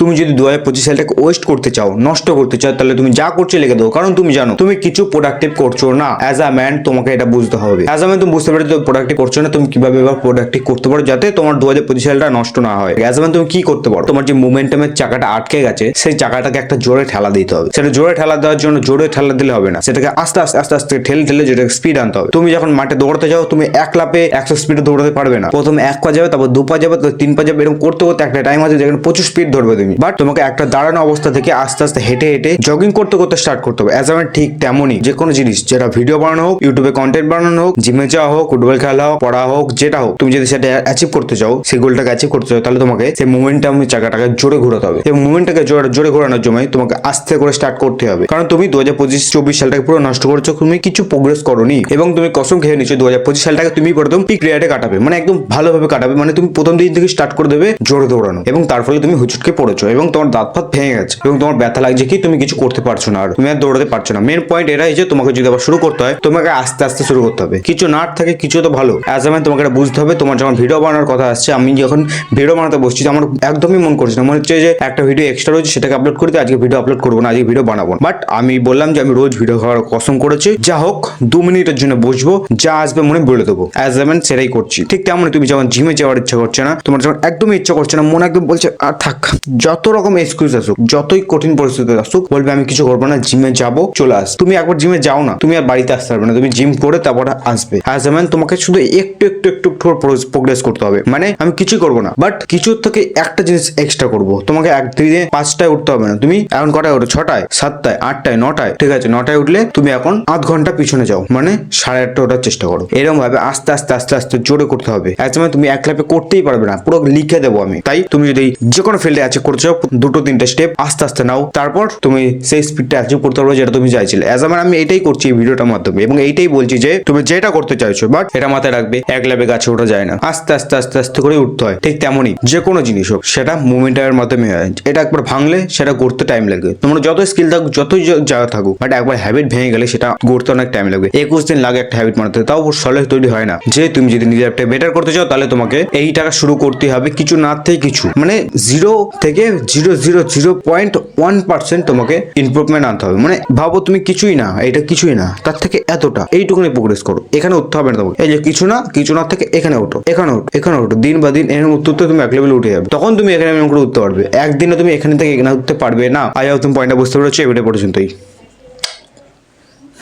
তুমি যদি 2025 সালটাকে ওয়েস্ট করতে চাও, নষ্ট করতে চাও, তাহলে তুমি যা করছো লিখে দাও। কারণ তুমি জানো তুমি কিছু প্রোডাক্টিভ করছো না। অ্যাজ আ ম্যান তোমাকে এটা বুঝতে হবে। অ্যাজ আ ম্যান তুমি বুঝতে পারো তুমি প্রোডাক্টিভ করছো না, তুমি কিভাবে এবার প্রোডাক্টিভ করতে পারো যাতে তোমার 2025 সালটা নষ্ট না হয়। অ্যাজ আ ম্যান তুমি কি করতে পারো, তোমার যে মোমেন্টামের চাকাটা আটকে গেছে সেই চাকাটাকে একটা জোরে ঠেলা দিতে হবে। সেটা জোরে ঠেলা দেওয়ার জন্য জোরে ঠেলা দিলে হবে না, সেটাকে আস্তে আস্তে আস্তে আস্তে ঠেলে ঠেলে যেটাকে স্পিড আনতে হবে। তুমি যখন মাঠে দৌড়াতে যাও তুমি এক লাপে 100 স্পিডে দৌড়াতে পারবে না। প্রথমে 1 পা যাবে, তারপর 2 পা যাবে, তারপর 3 পা যাবে। এরকম করতে করতে একটা টাইম আছে যেখানে প্রচুর স্পিড ধরবে তুমি। বাট তোমাকে একটা দাঁড়ানো অবস্থা থেকে আস্তে আস্তে হেঁটে হেঁটে জগিং করতে করতে স্টার্ট করতে হবে। অ্যাজ আ ম্যান ঠিক তেমনই যে কোনো জিনিস, যেটা ভিডিও বানানো হোক, ইউটিউবে কন্টেন্ট বানানো হোক, জিমে যাওয়া হোক, ফুটবল খেলা হোক, পড়া হোক, যেটা হোক, তুমি যদি সেটা অ্যাচিভ করতে চাও, সেই গোলটাকে অ্যাচিভ করতে চাও, তাহলে তোমাকে সেই মোমেন্টাম চাকাটাকে জোরে ঘোরাতে হবে। এবং মোমেন্টটাকে জোরে ঘোরানোর জন্য তোমাকে আস্তে করে স্টার্ট করতে হবে। কারণ তুমি 2025-24 সালটাকে পুরো নষ্ট করেছো, তুমি কিছু প্রোগ্রেস করোনি এবং তুমি কসম খেয়ে নিচ্ছ 2025 সালটাকে তুমি প্রথম পিক রেটে কাটাবে, মানে একদম ভালোভাবে কাটাবে। মানে তুমি প্রথম দিন থেকে স্টার্ট করে দেবে জোরে দৌড়ানো, এবং তার ফলে তুমি হুচুটকে পড়েছো এবং তোমার দাঁত ফাত ভেঙে গেছে এবং তোমার ব্যথা লাগছে কি তুমি কিছু করতে পারছো না, আর তুমি আর দৌড়াতে পারছো না। মেন পয়েন্ট এটাই যে তোমাকে যদি আবার শুরু করতে হয় তোমাকে আস্তে আস্তে শুরু করতে হবে। কিছু না থাকে কিছু তো ভালো। অ্যাজ আ ম্যান তোমাকে এটা বুঝতে হবে। তোমার যখন ভিডিও বানানোর কথা আসছে, আমি যখন ভিডিও বানাতে বসছি আমার একদমই মন করছে না, মনে হচ্ছে যে একটা ভিডিও এক্সট্রা রয়েছে সেটাকে আপলোড করতে, আজকে ভিডিও আপলোড করবো না, আজকে ভিডিও বানাবো। বাট আমি বললাম যে আমি রোজ ভিডিও খাওয়ার কসম করেছি, যা হোক 2 মিনিটের জন্য বসবো, যা আসবে মনে বলে দেবো। অ্যাজ আ ম্যান সেটাই করছি। ঠিক তেমনই তুমি যখন জিমে যাওয়ার ইচ্ছা করছে না, তোমার যখন একদমই ইচ্ছা করছে না, মন একদম বলছে আর থাক, যত রকম এক্সকিউজ আসুক, যতই কঠিন পরিস্থিতি আসুক, বলবে আমি কিছু করবো না, জিমে যাবো, চলে আস। তুমি একবার জিমে যাও না, তুমি আর বাড়িতে আসতে পারবে না, তুমি জিম করে তারপরে আসবে। অ্যাজ আ ম্যান তোমাকে শুধু একটু একটু একটু প্রোগ্রেস করতে হবে। মানে আমি কিছুই করবো না, বাট কিছুর থেকে একটা জিনিস এক্সট্রা করবো। তোমাকে একদিনে 5টায় উঠতে হবে না। তুমি এখন কটায় ওঠো? 6টায়, 7টায়, 8টায়, 9টায়, ঠিক আছে 9টায় উঠলে তুমি এখন আধ ঘন্টা পিছনে যাও, মানে 8:30 ওঠার চেষ্টা করো। এরকম ভাবে আস্তে আস্তে আস্তে আস্তে জোরে করতে হবে। এক সময় তুমি এক লাইফে করতেই পারবে না, পুরো লিখে দেবো আমি। তাই তুমি যদি যে কোনো ফিল্ডে অ্যাচিভ করতে চাও 2-3টে স্টেপ আস্তে আস্তে নাও, তারপর তুমি সেই স্পিডটা অ্যাচিভ করতে পারবে যেটা তুমি চাইছিলে। অ্যাজ আমার আমি এটাই করছি এই ভিডিওটার মাধ্যমে, এবং এইটাই বলছি যে তুমি যেটা করতে চাইছো, বাট এটা মাথায় রাখবে এক লাইফে গাছে ওঠা যায় না, আস্তে আস্তে আস্তে আস্তে করে উঠতে হয়। ঠিক তেমনই যে কোনো জিনিস হোক সেটা মোমেন্টামের মাধ্যমে হয়। এটা একবার ভাঙলে সেটা গড়তে টাইম লাগবে। তোমার যত স্কিল থাকুক, যতই জায়গা থাকুক, বাট একবার হ্যাবিট ভেঙে গেলে সেটা গড়তে অনেক টাইম লাগবে। 21 দিন লাগে একটা হ্যাবিট বানাতে, তাও সলে তৈরি হয় না। যে তুমি যদি নিজের একটা বেটার করতে চাও, তাহলে তোমাকে এই টাকা শুরু করতে হবে কিছু না থেকে কিছু, মানে 0 থেকে 0.001% তোমাকে ইমপ্রুভমেন্ট আনতে হবে। মানে ভাবো তুমি কিছুই না, এটা কিছুই না, তার থেকে এতটা, এইটুকুনি প্রোগ্রেস করো। এখানে উঠতে হবে না তোমাকে, এই যে কিছু না থেকে এখানে ওঠো, এখানে ওঠো, দিন বা দিন এখানে উঠতে তুমি এক লেভেলে উঠে যাবে। তখন তুমি এখানে এমন করে উঠতে পারবে। একদিনে তুমি এখানে থেকে এখানে উঠতে পারবে না। আজ তুমি পয়েন্টটা বুঝতে পেরেছো? এই ভিডিও পর্যন্তই।